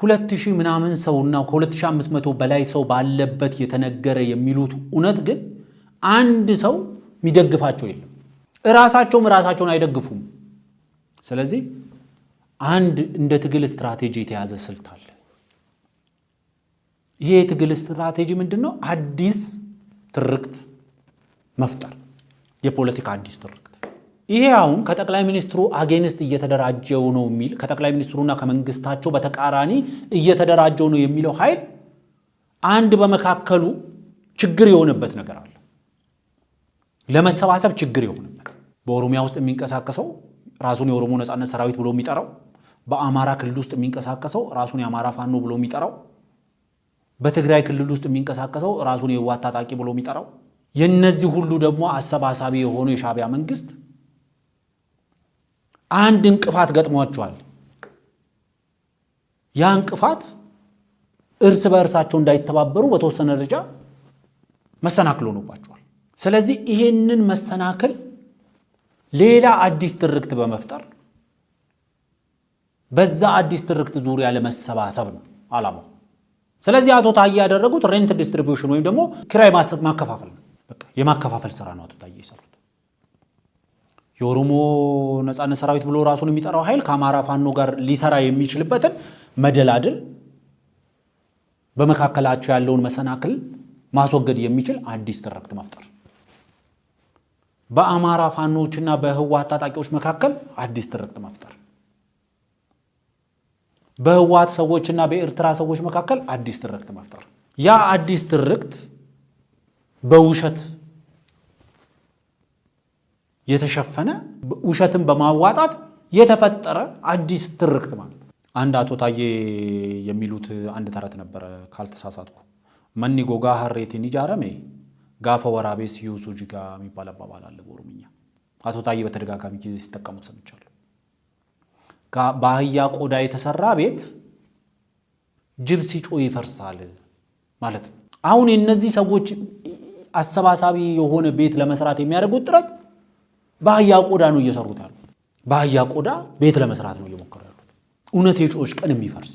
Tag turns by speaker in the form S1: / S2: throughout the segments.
S1: 2000 ምናምን ሰውና ከ2500 በላይ ሰው ባለበት የተነገረ የሚሉት እውነት ግን አንድ ሰው የሚደግፋቸው የለም። ራሳቸውን አይደግፉም። ስለዚህ አንድ እንደ ትግል ስትራቴጂ የተያዘ ስልት አለ። ይሄ የትግል ስትራቴጂ ምንድነው? አዲስ ትርክት መፍጠር፣ የፖለቲካ አዲስ ትርክት። ይሄ አሁን ከጠቅላይ ሚኒስትሩ አጌንስት እየተደራጀው ነው የሚል ከጠቅላይ ሚኒስትሩና ከመንግስታቸው በተቃራኒ እየተደራጀው ነው የሚለው ኃይል አንድ በመካከሉ ችግር የሆነበት ነገር አለ። ለመሰባሰብ ችግር የሆነበት በኦሮሚያ ውስጥ የሚንቀሳቀሰው ራሱን የኦሮሞ ነጻነት ሰራዊት ብሎ የሚጠራው፣ በአማራ ክልል ውስጥ የሚንቀሳቀሰው ራሱን የአማራ ፋኖ ብሎ የሚጠራው፣ በትግራይ ክልል ውስጥ የሚንቀሳቀሰው ራሱን የህወሓት ታጣቂ ብሎ የሚጠራው፣ የነዚህ ሁሉ ደግሞ አሰባሳቢ የሆነው የሻዕቢያ መንግስት አንድ እንቅፋት ገጥሟቸዋል። ያ እንቅፋት እርስ በእርሳቸው እንዳይተባበሩ በተወሰነ ደረጃ መሰናክል ሆኖባቸዋል። ስለዚህ ይሄንን መሰናክል ሌላ አዲስ ትርክት በመፍጠር በዛ አዲስ ትርክት ዙሪያ ለመሰባሰብ ነው ዓላማው። ስለዚህ አቶ ታዬ ያደረጉት ሬንት ዲስትሪቢዩሽን ወይም ደግሞ ኪራይ ማከፋፈል ነው። በቃ የማከፋፈል ስራ ነው አቶ ታዬ የሰሩት። የኦሮሞ ነጻነት ሰራዊት ብሎ ራሱን የሚጠራው ኃይል ከአማራ ፋኖ ጋር ሊሰራ የሚችልበትን መደላድል፣ በመካከላቸው ያለውን መሰናክል ማስወገድ የሚችል አዲስ ትርክት መፍጠር፣ በአማራ ፋኖችና በህወሓት ታጣቂዎች መካከል አዲስ ትርክት መፍጠር፣ በህወሓት ሰዎችና በኤርትራ ሰዎች መካከል አዲስ ትርክት መፍጠር። ያ አዲስ ትርክት በውሸት የተሸፈነ ውሸትን በማዋጣት የተፈጠረ አዲስ ትርክት ማለት። አንድ አቶ ታዬ የሚሉት አንድ ተረት ነበረ ካልተሳሳትኩ፣ መኒ ጎጋ ሀሬቲን ይጃረሜ ጋፈ ወራቤ ሲዩሱ ጅጋ የሚባል አባባል አለ በኦሮምኛ። አቶ ታዬ በተደጋጋሚ ጊዜ ሲጠቀሙት ሰምቻለሁ። በአህያ ቆዳ የተሰራ ቤት ጅብ ሲጮህ ይፈርሳል ማለት ነው። አሁን የነዚህ ሰዎች አሰባሳቢ የሆነ ቤት ለመስራት የሚያደርጉት ጥረት በአህያ ቆዳ ነው እየሰሩት ያሉት። በአህያ ቆዳ ቤት ለመስራት ነው እየሞከሩ ያሉት። እውነት የጮች ቀን የሚፈርስ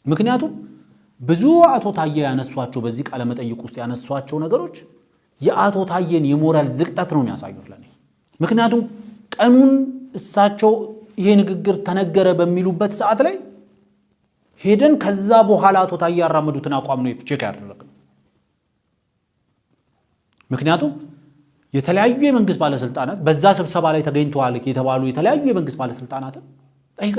S1: ምክንያቱም ብዙ አቶ ታዬ ያነሷቸው በዚህ ቃለ መጠይቅ ውስጥ ያነሷቸው ነገሮች የአቶ ታዬን የሞራል ዝቅጠት ነው የሚያሳዩት ለኔ። ምክንያቱም ቀኑን እሳቸው ይሄ ንግግር ተነገረ በሚሉበት ሰዓት ላይ ሄደን ከዛ በኋላ አቶ ታዬ ያራመዱትን አቋም ነው ቼክ ያደረግነው። ምክንያቱም የተለያዩ የመንግስት ባለስልጣናት በዛ ስብሰባ ላይ ተገኝተዋል የተባሉ የተለያዩ የመንግስት ባለስልጣናት ጠይቀን